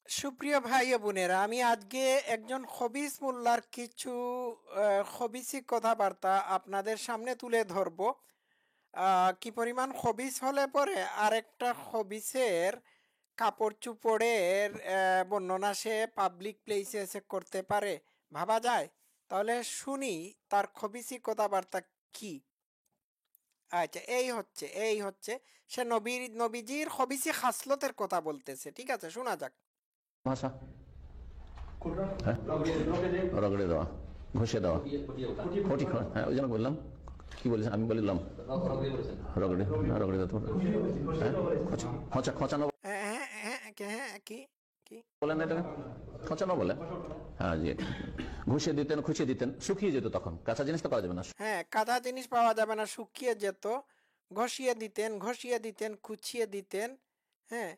সুপ্রিয় ভাই ও বোনেরা, আমি আজকে একজন খবিস মোল্লার কিছু খবিসি কথাবার্তা আপনাদের সামনে তুলে ধরব। কি পরিমাণ খবিস হলে পরে আরেকটা খবিসের কাপড় চুপড়ের বর্ণনা সে পাবলিক প্লেসে এসে করতে পারে, ভাবা যায়? তাহলে শুনি তার খবিসি কথাবার্তা কি। আচ্ছা, এই হচ্ছে সে নবীজির খবিসি খাসলতের কথা বলতেছে। ঠিক আছে, শোনা যাক। ভাষা, হ্যাঁ, রগড়ে দেওয়া, ঘষে দেওয়া, খটি, হ্যাঁ, ওই জন্য বললাম। কি বলেছেন? আমি বললাম রগড়ে, রগড়ে দেওয়া, হ্যাঁ, খোঁচানো হ্যাঁ, হ্যাঁ, হ্যাঁ, হ্যাঁ, কি কি বলেন না এটাকে? খোঁচানো বলে। হ্যাঁ, জি। ঘুষিয়ে দিতেন, খুশিয়ে দিতেন, শুকিয়ে যেত, তখন কাঁচা জিনিস তো করা যাবে না। হ্যাঁ, কাঁচা জিনিস পাওয়া যাবে না, শুকিয়ে যেত। ঘষিয়ে দিতেন, কুচিয়ে দিতেন। হ্যাঁ,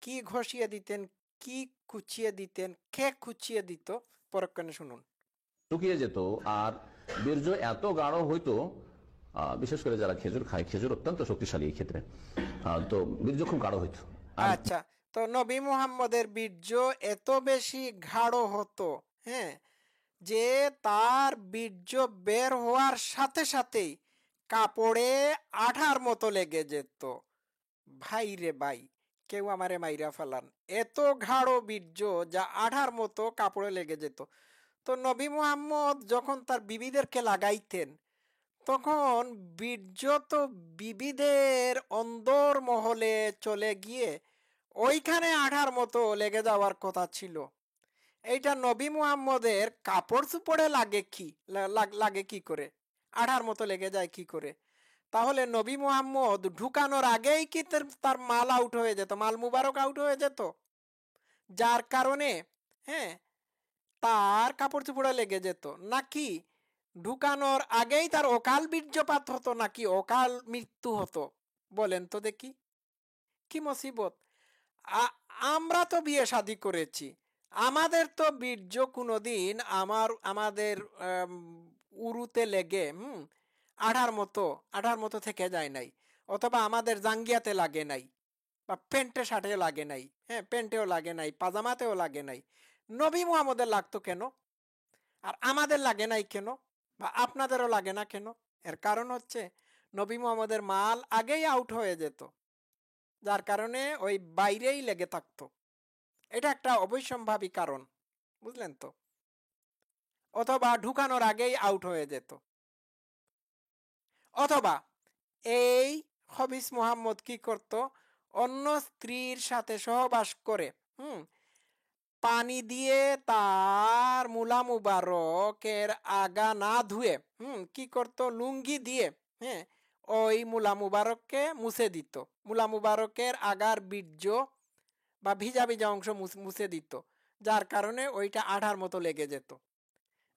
কি ঘষিয়ে দিতেন, কি কুচিয়ে দিতেন, কে কুচিয়ে দিত, পরক্ষণে শুনুন। শুকিয়ে যেত। আর বীর্য এত গাঢ় হইতো, বিশেষ করে যারা খেজুর খায়, খেজুর অত্যন্ত শক্তিশালী এই ক্ষেত্রে, তো বীর্য খুব গাঢ় হইতো। আর আচ্ছা, তো নবী মুহাম্মদের বীর্য এত বেশি গাঢ় হতো, হ্যাঁ, যে তার বীর্য বের হওয়ার সাথে সাথেই কাপড়ে আঠার মতো লেগে যেত। ভাই রে ভাই, কেউ আমারে মাইরা ফেলান, এত গাঢ় বীর্য যা আঠার মতো কাপড়ে লেগে যেত। তো নবী মুহাম্মদ যখন তার বিবিদেরকে লাগাইতেন, তখন বীর্য তো বিবিদের অন্দর মহলে চলে গিয়ে ওইখানে আঠার মতো লেগে যাওয়ার কথা ছিল। এইটা নবী মুহাম্মদের কাপড় চুপড়ে লাগে কি করে, আঠার মতো লেগে যায় কি করে? তাহলে নবী মুহাম্মদ ঢুকানোর আগেই কি তার মাল আউট হয়ে যেত, মাল মুবারক আউট হয়ে যেত, যার কারণে, হ্যাঁ, তার কাপড় চুপড়ে লেগে যেত? নাকি ঢুকানোর আগেই তার অকাল বীর্যপাত হতো, নাকি অকাল মৃত্যু হতো? বলেন তো দেখি, কি মুসিবত! আমরা তো বিয়ে শাদী করেছি, আমাদের তো বীর্য কোনোদিন আমাদের উরুতে লেগে আঠার মতো থেকে যায় নাই, অথবা আমাদের জাঙ্গিয়াতে লাগে নাই, বা প্যান্টে শার্টে লাগে নাই, হ্যাঁ, প্যান্টেও লাগে নাই, পাজামাতেও লাগে নাই। নবী মুহাম্মদের লাগতো কেন, আর আমাদের লাগে নাই কেন, বা আপনাদেরও লাগে না কেন? এর কারণ হচ্ছে নবী মুহাম্মদের মাল আগেই আউট হয়ে যেত, যার কারণে ওই বাইরেই লেগে থাকতো। এটা একটা অবশ্যম্ভাবী কারণ, বুঝলেন তো? অথবা ঢুকানোর আগেই আউট হয়ে যেত। অথবা এই খবিস মুহাম্মদ কি করত, অন্য স্ত্রীর সাথে সহবাস করে পানি দিয়ে তার মুলা মুবারকের আগা না ধুয়ে কি করত, লুঙ্গি দিয়ে, হ্যাঁ, ওই মুলা মুবারককে মুছে দিত, মুলা মুবারকের আগার বীর্য বা ভিজা ভিজা অংশ মুছে দিত, যার কারণে ওইটা আঠার মতো লেগে যেত।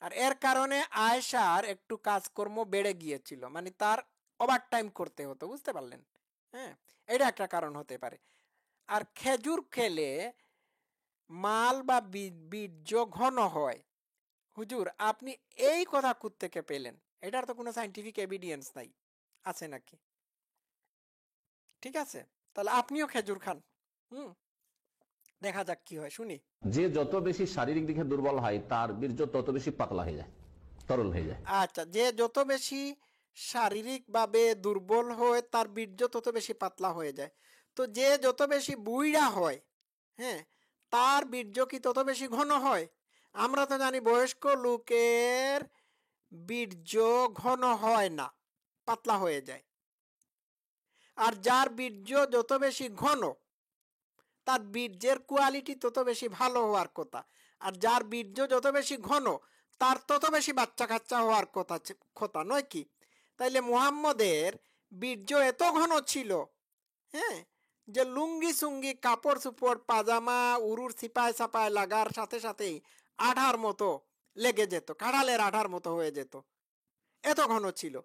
আর এর কারণে আয়েশার একটু কাজকর্ম বেড়ে গিয়েছিল, মানে তার ওভার টাইম করতে হতো, বুঝতে পারলেন? হ্যাঁ, এটা একটা কারণ হতে পারে। আর খেজুর খেলে মাল বা বীর্য ঘন হয়। হুজুর, আপনি এই কথা কোত্থেকে পেলেন? এটার তো কোনো সাইন্টিফিক এভিডেন্স নাই, আছে নাকি? ঠিক আছে, তাহলে আপনিও খেজুর খান, হুম, দেখা যাক কি হয়, শুনি। যে যত বেশি শারীরিক দিকে দুর্বল হয়, তার বীর্য তত বেশি পাতলা হয়ে যায়, তরল হয়ে যায়। আচ্ছা, যে যত বেশি শারীরিকভাবে দুর্বল হয় তার বীর্য তত বেশি পাতলা হয়ে যায়। তো যে যত বেশি বুইড়া হয়, হ্যাঁ, তার বীর্য কি তত বেশি ঘন হয়? আমরা তো জানি বয়স্ক লোকের বীর্য ঘন হয় না, পাতলা হয়ে যায়। আর যার বীর্য যত বেশি ঘন, তার বীর্যের কোয়ালিটি তত বেশি ভালো হওয়ার কথা। আর যার বীর্য যত বেশি ঘন, তার তত বেশি বাচ্চা কাচ্চা হওয়ার কথা নয় কি? তাইলে মুহাম্মদের বীর্য এত ঘন ছিল, হ্যাঁ, যে লুঙ্গি সুঙ্গি কাপড় চুপড় পাজামা উরুর সিপায় সাপায় লাগার সাথে সাথেই আঠার মতো লেগে যেত, কাঁঠালের আঠার মতো হয়ে যেত, এত ঘন ছিল।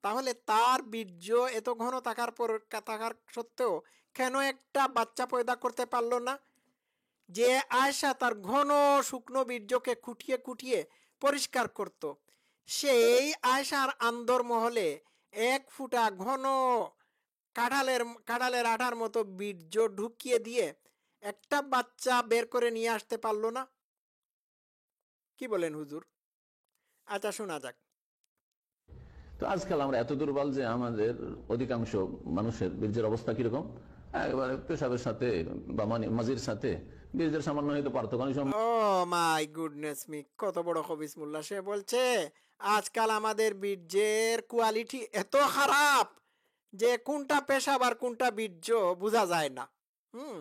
তাহলে তার বীর্য এত ঘন থাকার সত্ত্বেও কেন একটা বাচ্চা পয়দা করতে পারলো না? যে আয়সা তার ঘন শুকনো বীর্যকে কুটিয়ে কুটিয়ে পরিষ্কার করত, সেই আয়সার আন্দর মহলে এক ফুটা ঘন কাঁঠালের কাঁঠালের আঠার মতো বীর্য ঢুকিয়ে দিয়ে একটা বাচ্চা বের করে নিয়ে আসতে পারলো না? কি বলেন হুজুর? আচ্ছা শোনা যাক। তো আজকাল আমরা এত দুর্বল যে আমাদের অধিকাংশ মানুষের বীর্যের অবস্থা কিরকম, একেবারে পেশাবের সাথে বা মাজির সাথে বীর্যের সামান্য হয়তো পার্থক্য। অনেক সময় ও মাই গুডনেস মি, কত বড় খবিস মোল্লা! সে বলছে আজকাল আমাদের বীর্যের কোয়ালিটি এত খারাপ যে কোনটা পেশাব আর কোনটা বীর্য বোঝা যায় না। হুম,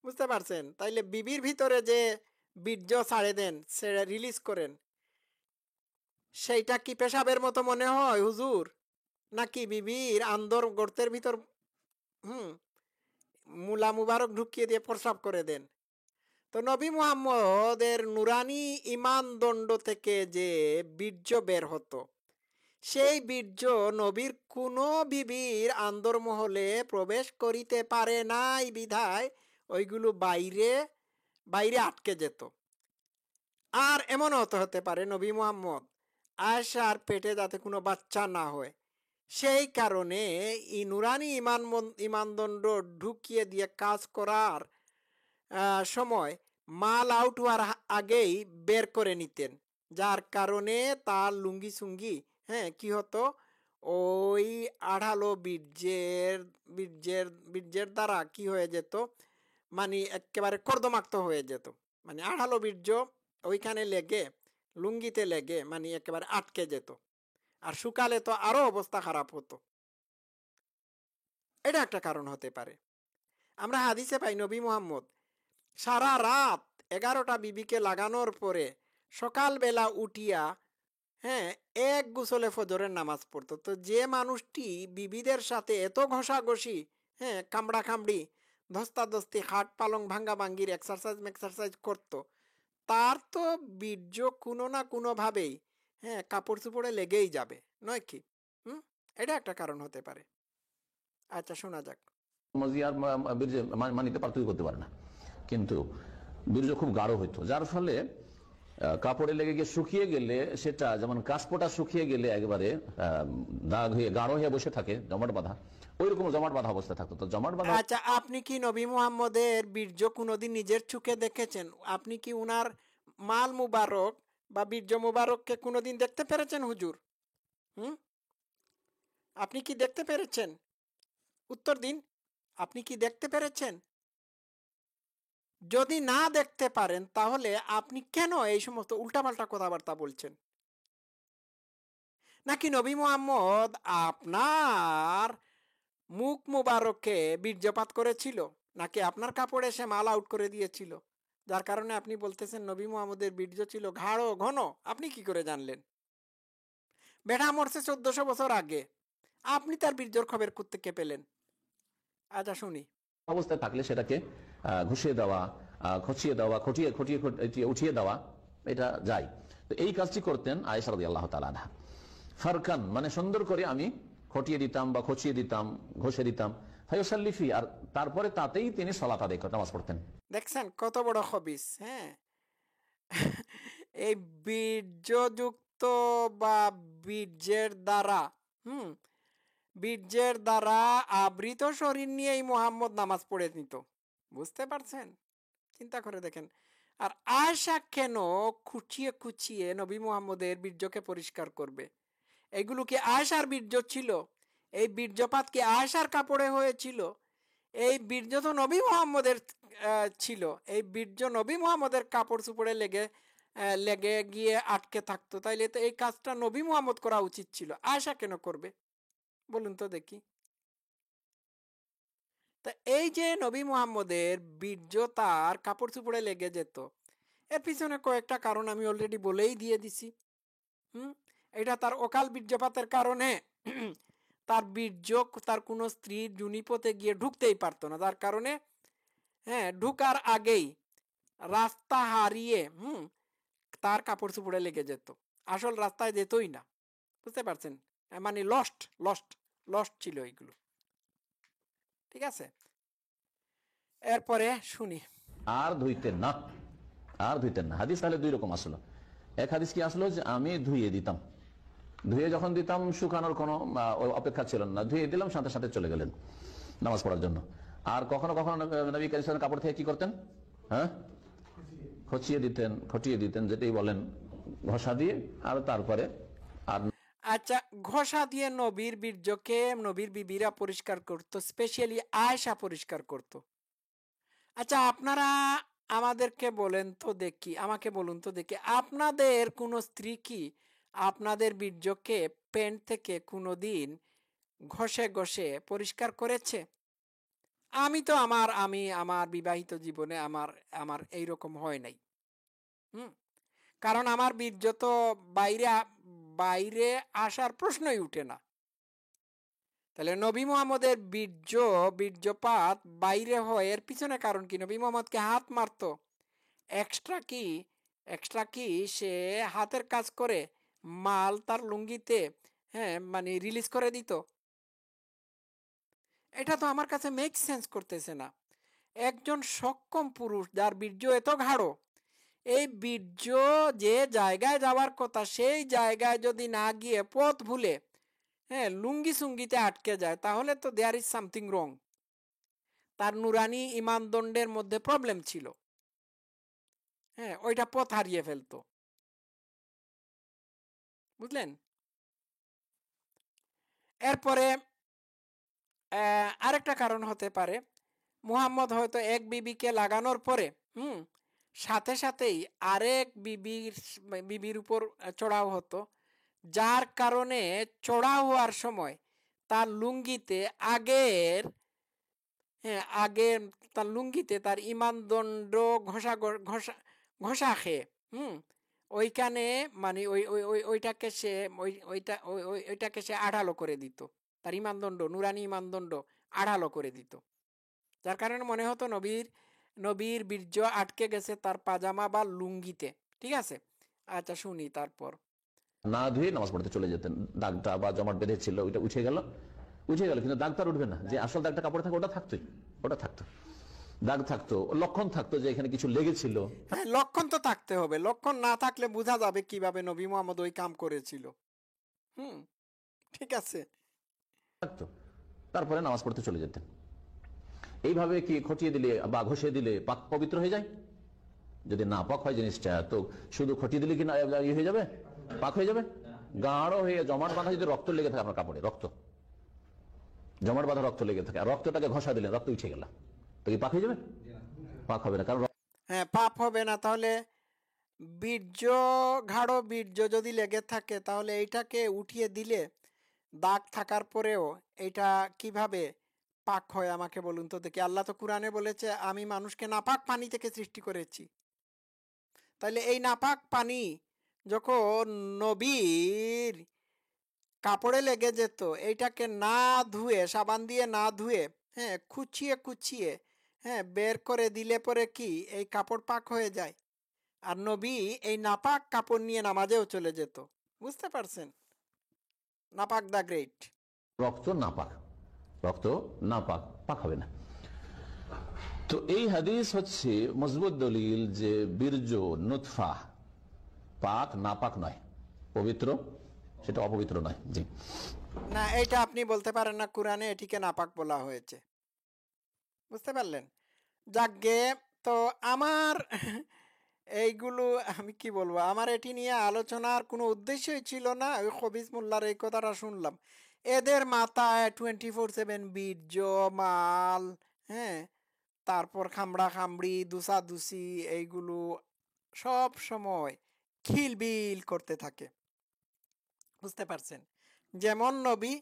বুঝতে পারছেন? তাইলে বিবির ভিতরে যে বীর্য ছাড়ে দেন, ছেড়ে রিলিজ করেন, সেইটা কি পেশাবের মতো মনে হয় হুজুর? নাকি বিবির আন্দর গর্তের ভিতর হুম মুলা মুবারক ঢুকিয়ে দিয়ে প্রস্রাব করে দেন? তো নবী মুহাম্মদের নুরানি ইমান দণ্ড থেকে যে বীর্য বের হতো, সেই বীর্য নবীর কোনো বিবির আন্দরমহলে প্রবেশ করিতে পারে নাই বিধায় ওইগুলো বাইরে বাইরে আটকে যেত। আর এমনও হতে পারে নবী মুহাম্মদ আয়েশার পেটে যাতে কোনো বাচ্চা না হয়, সেই কারণে এই নুরানি ইমানদণ্ড ঢুকিয়ে দিয়ে কাজ করার সময় মাল আউট হওয়ার আগেই বের করে নিতেন, যার কারণে তার লুঙ্গি সুঙ্গি কি হতো, ওই আঠালো বীর্যের দ্বারা কি হয়ে যেত, মানে একেবারে কর্দমাক্ত হয়ে যেত। মানে আঠালো বীর্য ওইখানে লেগে লুঙ্গিতে লেগে মানে একেবারে আটকে যেত, আর শুকালে তো আরো অবস্থা খারাপ হতো। এটা একটা কারণ হতে পারে। আমরা হাদিসে পাই নবী মুহাম্মদ সারা রাত 11টা বিবিকে লাগানোর পরে সকালবেলা উঠিয়া এক গোসলে ফজরের নামাজ পড়তো। তো যে মানুষটি বিবিদের সাথে এত ঘষাঘষি, কামড়া কামড়ি, ধস্তাধস্তি, খাট পালং ভাঙ্গা ভাঙ্গির এক্সারসাইজ করতো, তার তো বীর্য কোনো না কোনোভাবেই কাপড় চোপড়ে লেগেই যাবে, নয় কি? এটা একটা কারণ হতে পারে। আচ্ছা শোনা যাক। মাজি আর বীর্য মানিতে পার্থক্য করতে পারে না, কিন্তু বীর্য খুব গাঢ় হইতো, যার ফলে কাপড়ে লেগে গিয়ে শুকিয়ে গেলে সেটা যেমন কাশপোটা শুকিয়ে গেলে একেবারে দাগ হয়ে গাঢ় হয়ে বসে থাকে জমাট বাঁধা, ওই রকম জমাট বাঁধা অবস্থা থাকতো। তো জমাট বাঁধা। আচ্ছা, আপনি কি নবী মুহাম্মদের বীর্য কোনোদিন নিজের চোখে দেখেছেন? আপনি কি উনার মাল মুবারক বা বীর্য মুবারককে কোনোদিন দেখতে পেরেছেন হুজুর? হুম, আপনি কি দেখতে পেরেছেন? উত্তর দিন, আপনি কি দেখতে পেরেছেন? যদি না দেখতে পারেন তাহলে আপনি কেন এই সমস্ত উল্টাপাল্টা কথাবার্তা বলছেন? নাকি নবী মুহাম্মদ আপনার মুখ মুবারককে বীর্যপাত করেছিল? নাকি আপনার কাপড়ে সে মাল আউট করে দিয়েছিল, যার কারণে আপনি বলতেছেন নবী মুহাম্মদের বীর্য ছিল গাঢ় ঘন? আপনি কি করে জানলেন? বেটা মরছে 1400 বছর আগে, আপনি তার বীর্যর খবর কোত্থেকে পেলেন? আচ্ছা শুনি। অবস্থায় থাকলে সেটাকে ঘুষিয়ে দেওয়া, খচিয়ে দেওয়া, খটিয়ে খটিয়ে খটিয়ে উঠিয়ে দেওয়া, এটা যায়। তো এই কাজটি করতেন আয়েশা রাদিয়াল্লাহু তাআলা আনহা। ফারকান মানে সুন্দর করে আমি খটিয়ে দিতাম বা খচিয়ে দিতাম, ঘষে দিতাম, ফায়ুসাল্লিফি, আর তারপরে তাতেই তিনি সালাত আদায় করতেন, নামাজ পড়তেন। দেখছেন কত বড় খবিস! এই বীর্যযুক্ত বা বীর্যের দ্বারা হুম বীর্যের দ্বারা আবৃত শরীর নিয়েই মোহাম্মদ নামাজ পড়ে নিত। বুঝতে পারছেন? চিন্তা করে দেখেন। আর আয়েশা কেন খুঁচিয়ে খুঁচিয়ে নবী মুহাম্মদের বীর্যকে পরিষ্কার করবে? এগুলো কি আয়েশার বীর্য ছিল? এই বীর্যপাত কি আয়েশার কাপড়ে হয়েছিল? এই বীর্য তো নবী মুহাম্মদের ছিল। এই বীর্য নবী মুহাম্মদের কাপড় চোপড়ে লেগে গিয়ে আটকে থাকতো। তাইলে তো এই কাজটা নবী মুহাম্মদ করা উচিত ছিল, আয়েশা কেন করবে বলুন তো দেখি? তা এই যে নবী মুহাম্মদের বীর্য তার কাপড় চোপড়ে লেগে যেত, এর পিছনে কয়েকটা কারণ আমি অলরেডি বলেই দিয়ে দিছি। এটা তার অকাল বীর্যপাতের কারণে তার বীর্য তার কোনো স্ত্রীর জুনিপথে গিয়ে ঢুকতেই পারতো না, যার কারণে ঢুকার আগেই রাস্তা হারিয়ে তার কাপড় চোপড়ে লেগে যেত, আসল রাস্তায় যেতই না। বুঝতে পারছেন? মানে লস্ট লস্ট লস্ট ছিল এইগুলো। ঠিক আছে, এরপরে শুনি। আর ধুইতেন না, আর ধুইতেন না। হাদিস তাহলে দুই রকম আসলো। এক হাদিস কি আসলো যে আমি ধুইয়ে দিতাম, ধুয়ে যখন দিতাম শুকানোর কোনো অপেক্ষা ছিল না, ধুয়ে দিলাম সাথে সাথে চলে গেলেন নামাজ পড়ার জন্য। আর কখনো কখনো নবী করিম সাল্লাল্লাহু কাপড় থেকে কি করতেন? হ্যাঁ, খটিয়ে দিতেন যেটাই বলেন, ঘষা দিয়ে। আর তারপরে আর আচ্ছা, ঘষা দিয়ে নবীর বীর্যকে নবীর বিবিরা পরিষ্কার করতো, স্পেশালি আয়েশা পরিষ্কার করতো। আচ্ছা, আপনারা আমাদেরকে বলেন তো দেখি, আমাকে বলুন তো দেখি, আপনাদের কোনো স্ত্রী কি আপনাদের বীর্যকে প্যান্ট থেকে কোনোদিন ঘষে ঘষে পরিষ্কার করেছে? আমি আমার বিবাহিত জীবনে আমার আমার এইরকম হয় নাই। হুম, কারণ আমার বীর্য তো বাইরে বাইরে আসার প্রশ্নই উঠে না। তাহলে নবী মোহাম্মদের বীর্যপাত বাইরে হয়, এর পিছনে কারণ কি? নবী মোহাম্মদকে হাত মারতো, এক্সট্রা কি সে হাতের কাজ করে মাল তার লুঙ্গিতে, হ্যাঁ, মানে রিলিজ করে দিত? এটা তো আমার কাছে মেক সেন্স করতেছে না। একজন সক্ষম পুরুষ যার বীর্য এত গাঢ়, এই বীর্য যে জায়গায় যাওয়ার কথা সেই জায়গায় যদি না গিয়ে পথ ভুলে, হ্যাঁ, লুঙ্গি সুঙ্গিতে আটকে যায়, তাহলে তো দেয়ার ইজ সামথিং রং। তার নুরানি ইমানদণ্ডের মধ্যে প্রবলেম ছিল। হ্যাঁ, ওইটা পথ হারিয়ে ফেলতো। বুঝলেন? এরপরে আরেকটা কারণ হতে পারে, মুহাম্মদ হয়তো এক বিবিকে লাগানোর পরে সাথে সাথেই আরেক বিবির উপর চড়াও হতো, যার কারণে চড়াও হওয়ার সময় তার লুঙ্গিতে আগের, হ্যাঁ, আগের তার লুঙ্গিতে তার ইমানদণ্ড ঘষা ঘষা ঘষা খেয়ে, ওইখানে মানে ওইটাকে সে ওইটাকে সে আড়ালো করে দিত, তার ইমানদণ্ড, নুরানি ইমানদণ্ড আড়ালো করে দিত, যার কারণে মনে হতো নবীর বীর্য আটকে গেছে তার পাজামা বা লুঙ্গিতে। ঠিক আছে, আচ্ছা শুনি তারপর। না ধুয়ে নামাজ পড়তে চলে যেতেন। দাগটা বা জমাট বেঁধেছিল ওইটা উঠে গেল, কিন্তু দাগ তার উঠবে না। যে আসল দাগটা কাপড়ে থাকে ওটা থাকতো, দাগ থাকতো, লক্ষণ থাকতো যে এখানে কিছু লেগেছিল। হ্যাঁ, লক্ষণ তো থাকতে হবে, লক্ষণ না থাকলে বোঝা যাবে কিভাবে নবী মোহাম্মদ ওই কাম করেছিল? হুম, ঠিক আছে। থাকতো, তারপরে নামাজ পড়তে চলে যেতেন। এইভাবে কি খটিয়ে দিলে বা ঘষে দিলে পাক পবিত্র হয়ে যায়? যদি না পাক হয় জিনিসটা, তো শুধু খটিয়ে দিলে কি না ইয়ে হয়ে যাবে, পাক হয়ে যাবে? গাঢ় হয়ে জমাট বাঁধা যদি রক্ত লেগে থাকে আপনার কাপড়ে, জমাট বাঁধা রক্ত লেগে থাকে, আর রক্তটাকে ঘষা দিলেন, রক্ত উঠে গেল, তো কি পাক হয়ে যাবে? পাক হবে না, কারণ হ্যাঁ, পাপ হবে না। তাহলে গাঢ় বীর্য যদি লেগে থাকে, তাহলে এইটাকে উঠিয়ে দিলে দাগ থাকার পরেও এটা কিভাবে পাক হয় আমাকে বলুন তো দেখি। আল্লাহ তো কোরআনে বলেছে, আমি মানুষকে নাপাক পানি থেকে সৃষ্টি করেছি। তাহলে এই নাপাক পানি যখন নবীর কাপড়ে লেগে যেত, এইটাকে না ধুয়ে, সাবান দিয়ে না ধুয়ে, হ্যাঁ, কুচিয়ে হ্যাঁ বের করে দিলে পরে কি এই কাপড় পাক হয়ে যায়? আর নবী এই নাপাক কাপড় নিয়ে নামাজেও চলে যেত। বুঝতে পারছেন? নাপাক দা গ্রেট। রক্ত নাপাক, পাক হবে না। তো এই হাদিস হচ্ছে মজবুত দলিল যে বীর্য নুতফা পাক নাপাক নয়, পবিত্র, সেটা অপবিত্র নয়। জি না, এটা আপনি বলতে পারেন না, কোরআনে এটিকে নাপাক বলা হয়েছে। বুঝতে পারলেন? যাকগে, তো আমার এইগুলো আমি কি বলবো, আমার এটি নিয়ে আলোচনার কোনো উদ্দেশ্যই ছিল না। ওই খবিজ মোল্লার এই কথাটা শুনলাম, এদের মাথায় 24/7 বীর্য, মাল, হ্যাঁ, তারপর খামড়া খামড়ি, দুসি এইগুলো সব সময় খিলবিল করতে থাকে। বুঝতে পারছেন? যেমন নবী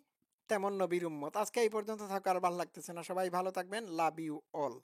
তেমন নবীর উম্মত। আজকে এই পর্যন্ত থাকার ভালো লাগতেছে না। সবাই ভালো থাকবেন। Love you all.